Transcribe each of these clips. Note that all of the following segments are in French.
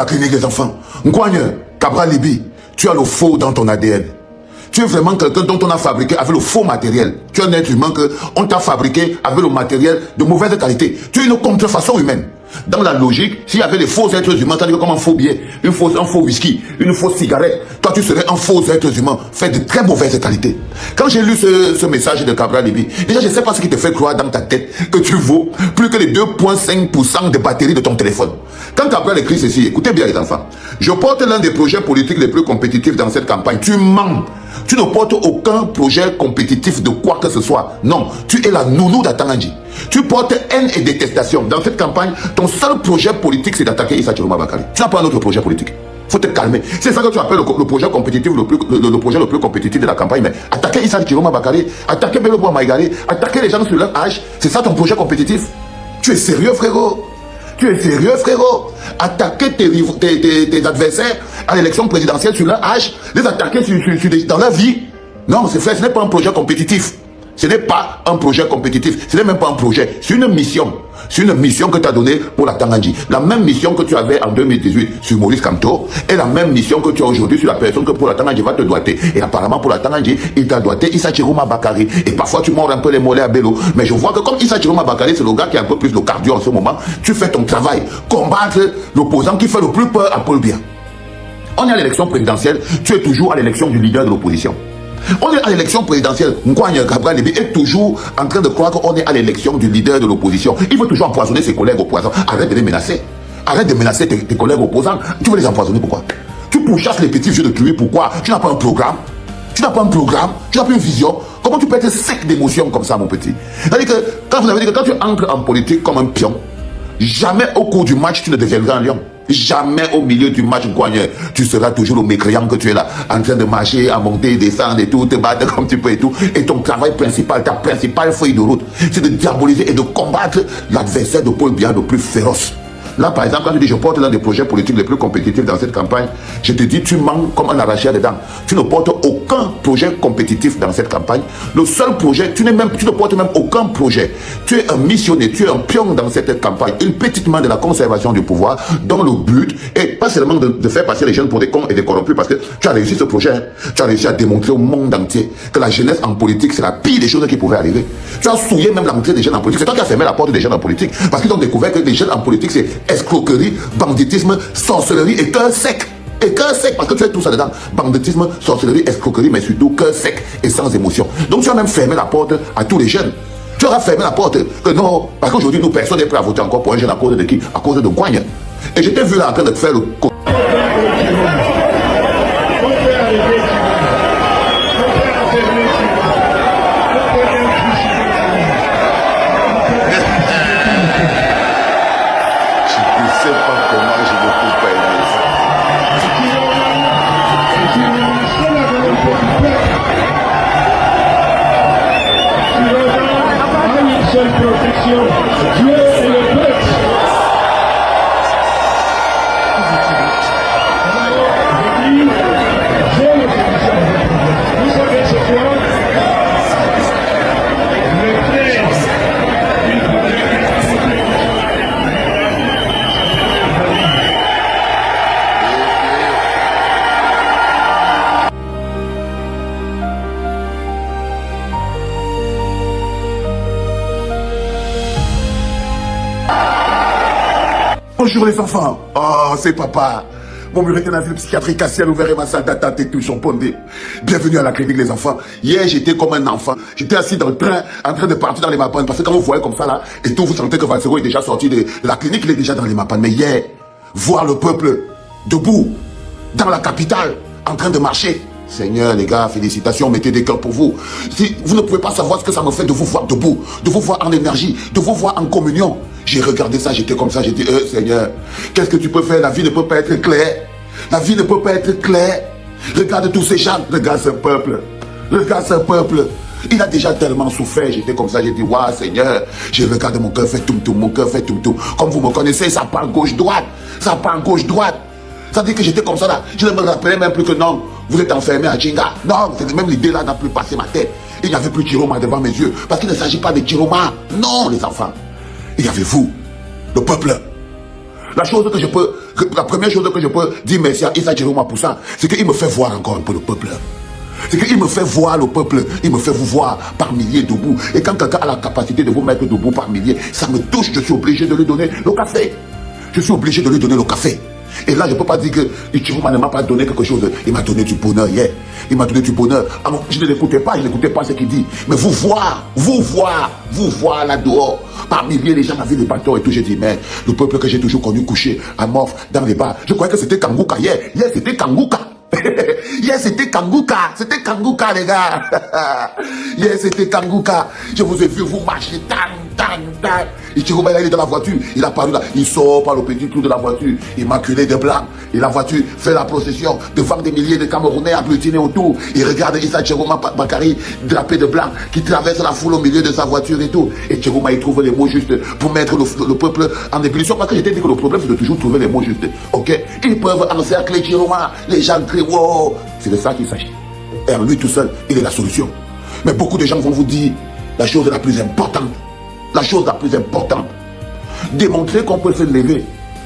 La clinique des enfants. Nkouagne, Cabral Libi, tu as le faux dans ton ADN. Tu es vraiment quelqu'un dont on a fabriqué avec le faux matériel. Tu es un être humain qu'on t'a fabriqué avec le matériel de mauvaise qualité. Tu es une contrefaçon humaine. Dans la logique, s'il y avait des faux êtres humains, c'est-à-dire comme un faux billet, un faux whisky, une fausse cigarette, toi tu serais un faux être humain fait de très mauvaise qualité. Quand j'ai lu ce message de Cabral Libi, déjà je ne sais pas ce qui te fait croire dans ta tête que tu vaux plus que les 2,5% de batterie de ton téléphone. Quand Cabral écrit ceci, écoutez bien les enfants, je porte l'un des projets politiques les plus compétitifs dans cette campagne. Tu mens. Tu ne portes aucun projet compétitif de quoi que ce soit. Non, tu es la nounou d'Atangandji. Tu portes haine et détestation. Dans cette campagne, ton seul projet politique, c'est d'attaquer Issa Chiroma Bakari. Tu n'as pas un autre projet politique. Il faut te calmer. C'est ça que tu appelles le projet compétitif, le projet le plus compétitif de la campagne. Mais attaquer Issa Chiroma Bakari, attaquer Belobo Maïgari, attaquer les gens sur leur âge, c'est ça ton projet compétitif? Tu es sérieux, frérot? Tu es sérieux, frérot? Attaquer tes adversaires à l'élection présidentielle sur leur âge, les attaquer dans leur vie? Non, c'est frère, ce n'est pas un projet compétitif. Ce n'est pas un projet compétitif. Ce n'est même pas un projet. C'est une mission. C'est une mission que tu as donnée pour la Tangandji. La même mission que tu avais en 2018 sur Maurice Kamto et la même mission que tu as aujourd'hui sur la personne que pour la Tangandji va te doiter. Et apparemment pour la Tangandji, il t'a doité Issa Chiroma Bakari. Et parfois tu mords un peu les mollets à Bello. Mais je vois que comme Issa Chiroma Bakari, c'est le gars qui a un peu plus le cardio en ce moment, tu fais ton travail. Combattre l'opposant qui fait le plus peur à Paul Biya. On est à l'élection présidentielle, tu es toujours à l'élection du leader de l'opposition. On est à l'élection présidentielle. Nkouagne Cabral Libi est toujours en train de croire qu'on est à l'élection du leader de l'opposition. Il veut toujours empoisonner ses collègues opposants. Arrête de les menacer. Arrête de menacer tes collègues opposants. Tu veux les empoisonner pourquoi? Tu pourchasses les petits jeux de tuer pourquoi? Tu n'as pas un programme. Tu n'as pas un programme. Tu n'as pas une vision. Comment tu peux être sec d'émotions comme ça, mon petit? C'est-à-dire que quand vous avez dit que quand tu entres en politique comme un pion, jamais au cours du match tu ne deviendras un lion. Jamais au milieu du match, tu seras toujours le mécréant que tu es là, en train de marcher, à monter, descendre et tout, te battre comme tu peux et tout. Et ton travail principal, ta principale feuille de route, c'est de diaboliser et de combattre l'adversaire de Paul Biya le plus féroce. Là, par exemple, quand tu dis je porte l'un des projets politiques les plus compétitifs dans cette campagne, je te dis tu manques comme un arraché dedans. Tu ne portes aucun projet compétitif dans cette campagne. Le seul projet, tu ne portes même aucun projet. Tu es un missionnaire, tu es un pion dans cette campagne, une petite main de la conservation du pouvoir, dont le but est pas seulement de faire passer les jeunes pour des cons et des corrompus, parce que tu as réussi ce projet, hein. Tu as réussi à démontrer au monde entier que la jeunesse en politique, c'est la pire des choses qui pouvaient arriver. Tu as souillé même l'entrée des jeunes en politique. C'est toi qui as fermé la porte des jeunes en politique, parce qu'ils ont découvert que les jeunes en politique, c'est escroquerie, banditisme, sorcellerie et cœur sec. Et cœur sec, parce que tu es tout ça dedans. Banditisme, sorcellerie, escroquerie, mais surtout cœur sec et sans émotion. Donc tu as même fermé la porte à tous les jeunes. Tu auras fermé la porte que non, parce qu'aujourd'hui, nous, personne n'est prêt à voter encore pour un jeune à cause de qui? À cause de Nkouagne. Et je t'ai vu là en train de te faire le... Bonjour les enfants. Oh, c'est papa. Mon bureau est un asile psychiatrique à ciel ouvert et ma salle d'attente est toujours pondée. Bienvenue à la clinique les enfants. Hier, j'étais comme un enfant. J'étais assis dans le train, en train de partir dans les Mapan. Parce que quand vous voyez comme ça là, et tout, vous sentez que Valsero est déjà sorti de la clinique, il est déjà dans les Mapan. Mais hier, voir le peuple debout, dans la capitale, en train de marcher. Seigneur, les gars, félicitations, mettez des cœurs pour vous. Si vous ne pouvez pas savoir ce que ça me fait de vous voir debout, de vous voir en énergie, de vous voir en communion. J'ai regardé ça, j'étais comme ça, j'ai dit, Seigneur, qu'est-ce que tu peux faire? La vie ne peut pas être claire. La vie ne peut pas être claire. Regarde tous ces gens, regarde ce peuple. Regarde ce peuple. Il a déjà tellement souffert, j'étais comme ça, j'ai dit, waouh, Seigneur, je regarde mon cœur fait tout, mon cœur fait tout. Comme vous me connaissez, ça parle gauche-droite. Ça parle gauche-droite. Ça dit que j'étais comme ça là. Je ne me rappelais même plus que non, vous êtes enfermé à Djinga. Non, même l'idée là n'a plus passé ma tête. Il n'y avait plus Chiroma devant mes yeux. Parce qu'il ne s'agit pas de Chiroma. Non, les enfants. Il y avait vous, le peuple. La première chose que je peux dire merci à Issa Jérôme pour ça, c'est qu'il me fait voir encore un peu le peuple. C'est qu'il me fait voir le peuple, il me fait vous voir par milliers debout. Et quand quelqu'un a la capacité de vous mettre debout par milliers, ça me touche, je suis obligé de lui donner le café. Je suis obligé de lui donner le café. Et là, je ne peux pas dire que Ichiroma ne m'a pas donné quelque chose. Il m'a donné du bonheur hier. Il m'a donné du bonheur. Alors, je ne l'écoutais pas, ce qu'il dit. Mais vous voir là dehors. Par milliers, les gens avaient des bâtons et tout. J'ai dit, mais le peuple que j'ai toujours connu couché à mort dans les bars. Je croyais que c'était Kanguka hier. Hier, c'était Kanguka. Hier, c'était Kanguka. C'était Kanguka, les gars. Hier, c'était Kanguka. Je vous ai vu vous marcher. Ichiroma, il est dans la voiture. Il a parlé là. Il sort par le petit trou de la voiture. Immaculé de blanc. Et la voiture fait la procession devant des milliers de Camerounais agglutinés autour. Il regarde Issa Jérôme Bakary drapé de blanc qui traverse la foule au milieu de sa voiture et tout. Et Jérôme, il trouve les mots justes pour mettre le peuple en ébullition. Parce que j'étais dit que le problème, c'est de toujours trouver les mots justes. Ok? Ils peuvent encercler Jérôme. Les gens crient, wow. C'est de ça qu'il s'agit. Et en lui tout seul, il est la solution. Mais beaucoup de gens vont vous dire la chose la plus importante. La chose la plus importante. Démontrer qu'on peut se lever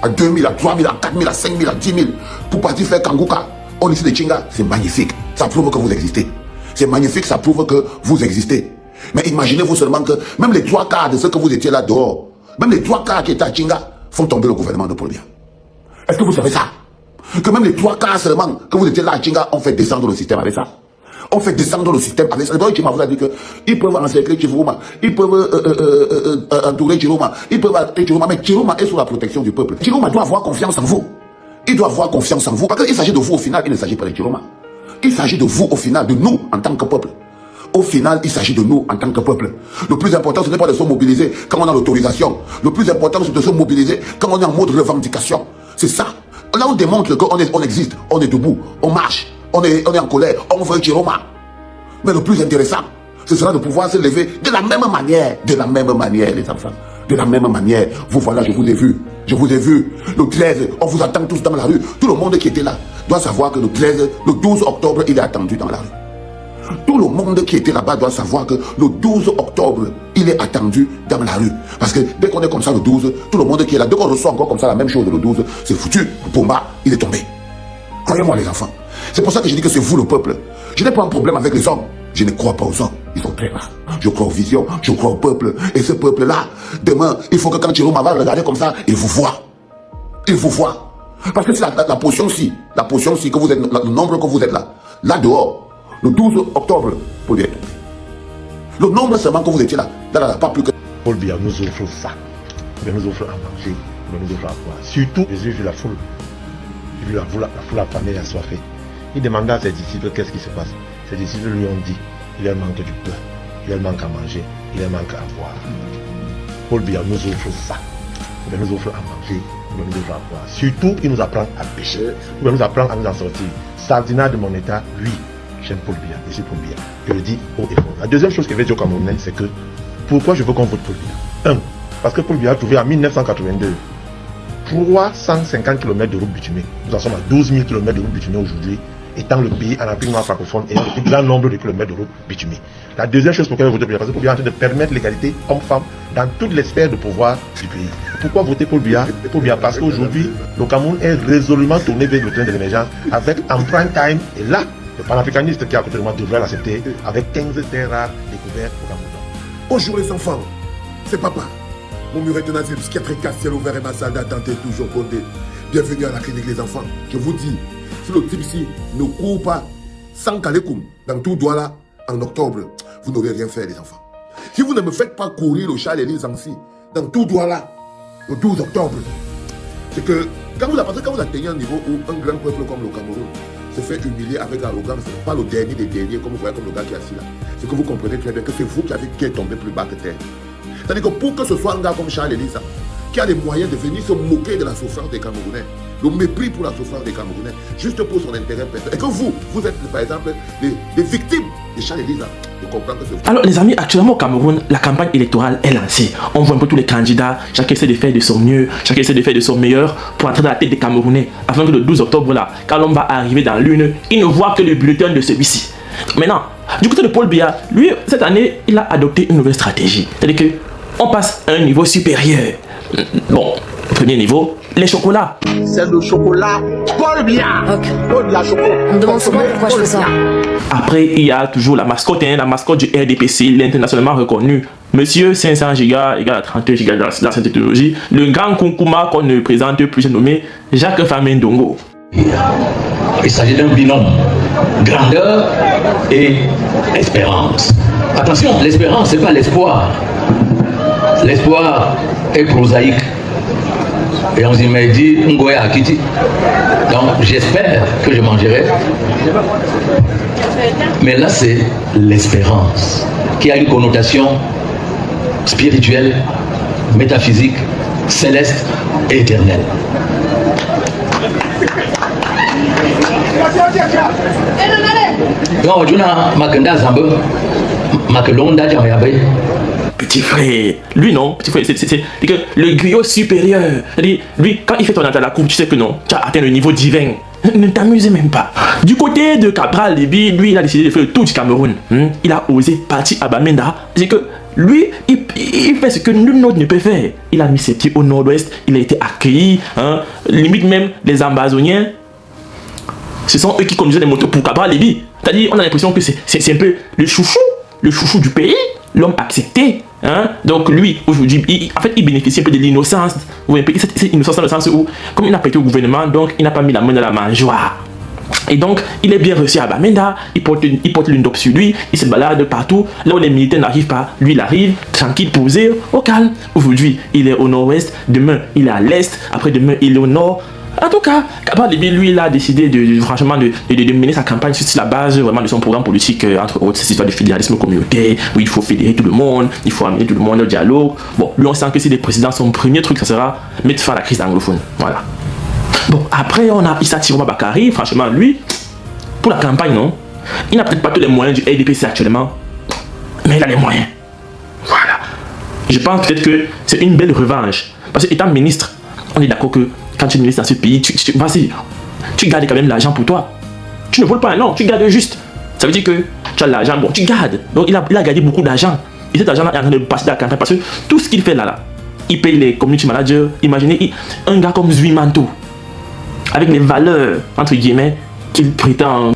à 2000, à 3000, à 4000, à 5000, à 10 000 pour partir faire Kanguka au lycée de Tchinga. C'est magnifique. Ça prouve que vous existez. C'est magnifique, ça prouve que vous existez. Mais imaginez-vous seulement que même les 3/4 de ceux que vous étiez là dehors, même les 3/4 qui étaient à Tchinga, font tomber le gouvernement de Paul Biya. Est-ce que vous savez ça? Que même les 3/4 seulement que vous étiez là à Tchinga ont fait descendre le système avec ça. On fait descendre le système avec ça. Donc, Chima vous a dit qu'ils peuvent encercler Chiroma, ils peuvent entourer Chiroma, ils peuvent arrêter Chiroma, mais Chiroma est sous la protection du peuple. Chiroma doit avoir confiance en vous. Il doit avoir confiance en vous. Parce qu'il s'agit de vous au final, il ne s'agit pas de Chiroma. Il s'agit de vous au final, de nous en tant que peuple. Au final, il s'agit de nous en tant que peuple. Le plus important, ce n'est pas de se mobiliser quand on a l'autorisation. Le plus important, c'est de se mobiliser quand on est en mode revendication. C'est ça. Là, on démontre qu'on existe, on est debout, on marche. On est en colère, on veut Jérôme. Mais le plus intéressant, ce sera de pouvoir se lever de la même manière, les enfants. De la même manière. Vous voilà, je vous ai vu. Je vous ai vu. Le 13, on vous attend tous dans la rue. Tout le monde qui était là doit savoir que le 13, le 12 octobre, il est attendu dans la rue. Tout le monde qui était là-bas doit savoir que le 12 octobre, il est attendu dans la rue. Parce que dès qu'on est comme ça le 12, tout le monde qui est là, dès qu'on reçoit encore comme ça la même chose le 12, c'est foutu. Le Pumba, il est tombé. Croyez-moi les enfants. C'est pour ça que je dis que c'est vous le peuple. Je n'ai pas un problème avec les hommes. Je ne crois pas aux hommes. Ils sont très bas. Je crois aux visions. Je crois au peuple. Et ce peuple-là, demain, il faut que quand Jérôme va regarder comme ça, il vous voit. Il vous voit. Parce que c'est la potion-ci. La potion-ci, que vous êtes, le nombre que vous êtes là. Là dehors, le 12 octobre, pour dire. Le nombre seulement que vous étiez là. Pas plus que. Paul Biya nous offre ça. Il nous offre à manger. Il nous offre à boire. Surtout, j'ai vu la foule. J'ai vu la foule affamée et assoiffée. Il demanda à ses disciples qu'est-ce qui se passe. Ses disciples lui ont dit, il y a un manque du pain, il y a un manque à manger, il y a un manque à boire. Paul Biya nous offre ça. Il nous offre à manger, il nous offre à boire. Surtout, il nous apprend à pêcher. Il nous apprend à nous en sortir. Sardinat de mon état, oui, j'aime Paul Biya, je suis Paul Biya. Je le dis haut et fort. La deuxième chose que je vais dire au Camerounais, c'est que pourquoi je veux qu'on vote Paul Biya. Parce que Paul Biya a trouvé en 1982 350 km de route bitumée. Nous en sommes à 12 000 km de route bitumée aujourd'hui, étant le pays en Afrique noire francophone ayant le plus grand nombre de kilomètres de route bitumée. La deuxième chose pour laquelle je vote Paul Biya, parce que Paul Biya est en train de permettre l'égalité homme-femme dans toutes les sphères de pouvoir du pays. Pourquoi voter Paul Biya? Paul Biya parce qu'aujourd'hui, le Cameroun est résolument tourné vers le train de l'émergence avec un prime time. Et là, le panafricaniste qui est à côté de moi devrait l'accepter avec 15 terres rares découvertes au Cameroun. Bonjour les enfants, c'est papa. Mon mur est un asile psychiatrique à ciel ouvert et ma salle d'attente est toujours bondée. Bienvenue à la clinique les enfants. Je vous dis, si le type-ci ne court pas sans Kalekoum dans tout Douala en octobre, vous n'aurez rien fait les enfants. Si vous ne me faites pas courir le Charles Élie Zansi dans tout Douala le 12 octobre, c'est que quand vous atteignez un niveau où un grand peuple comme le Cameroun se fait humilier avec arrogance, pas le dernier des derniers comme vous voyez comme le gars qui est assis là, c'est que vous comprenez très bien que c'est vous qui êtes tombé plus bas que terre. C'est-à-dire que pour que ce soit un gars comme Charles Elisa, qui a les moyens de venir se moquer de la souffrance des Camerounais, le mépris pour la souffrance des Camerounais, juste pour son intérêt personnel, et que vous êtes par exemple des victimes de Charles Elisa, je comprends que c'est vous. Alors les amis, actuellement au Cameroun, la campagne électorale est lancée. On voit un peu tous les candidats, chacun essaie de faire de son mieux, chacun essaie de faire de son meilleur pour entrer dans la tête des Camerounais, afin que le 12 octobre là, quand l'homme va arriver dans l'urne, il ne voit que le bulletin de celui-ci. Maintenant, du côté de Paul Biya, lui, cette année, il a adopté une nouvelle stratégie. C'est-à-dire que on passe à un niveau supérieur. Bon, premier niveau, les chocolats. C'est le chocolat Paul Biya. Ok. Paul Biya chocolat. On me demande souvent pourquoi je fais ça. Après, il y a toujours la mascotte, la mascotte du RDPC, l'internationalement reconnu. Monsieur 500 gigas égale à 32 gigas de la technologie. Le grand Konkuma qu'on ne présente plus, j'ai nommé Jacques Famin Dongo. Il s'agit d'un binôme, grandeur et espérance. Attention, l'espérance, c'est pas l'espoir. L'espoir est prosaïque. Et on s'y met dit, Ngoya Akiti. Donc j'espère que je mangerai. Mais là, c'est l'espérance qui a une connotation spirituelle, métaphysique, céleste et éternelle. Donc, Petit frère, lui non, petit frère, c'est que le griot supérieur, c'est-à-dire, lui, quand il fait ton entrée à la cour, tu sais que non, tu as atteint le niveau divin. Ne t'amusez même pas. Du côté de Cabral Libi, lui, il a décidé de faire le tour du Cameroun. Il a osé partir à Bamenda. C'est que lui, il fait ce que nul autre ne peut faire. Il a mis ses pieds au nord-ouest, il a été accueilli, limite même les Ambazoniens. Ce sont eux qui conduisaient les motos pour Cabral Libi. C'est-à-dire, on a l'impression que c'est un peu le chouchou du pays, l'homme accepté. Donc lui, aujourd'hui, en fait, il bénéficie un peu de l'innocence. Vous voyez, cette innocence dans le sens où, comme il n'a pas été au gouvernement, donc il n'a pas mis la main dans la mangeoire. Et donc, il est bien reçu à Bamenda, il porte l'une dope sur lui, il se balade partout. Là où les militaires n'arrivent pas, lui il arrive, tranquille, posé, au calme. Aujourd'hui, il est au nord-ouest, demain il est à l'est, après-demain il est au nord. En tout cas, Cabral Libi, lui, il a décidé franchement de mener sa campagne sur la base vraiment de son programme politique, entre autres, cette histoire de fédéralisme communautaire, où il faut fédérer tout le monde, il faut amener tout le monde au dialogue. Bon, lui, on sent que si les présidents, son premier truc, ça sera mettre fin à la crise anglophone. Voilà. Bon, après, on a Issa Tiroma Bakari, franchement, lui, pour la campagne, non, il n'a peut-être pas tous les moyens du RDPC actuellement, mais il a les moyens. Voilà. Je pense peut-être que c'est une belle revanche. Parce que étant ministre, on est d'accord que quand tu es ministre dans ce pays, tu gardes quand même l'argent pour toi. Tu ne voles pas, non, tu gardes juste. Ça veut dire que tu as l'argent, bon, tu gardes. Donc il a gardé beaucoup d'argent. Et cet argent-là est en train de passer dans la campagne parce que tout ce qu'il fait là, il paye les community managers. Imaginez un gars comme Zui Manto, avec les valeurs, entre guillemets, qu'il prétend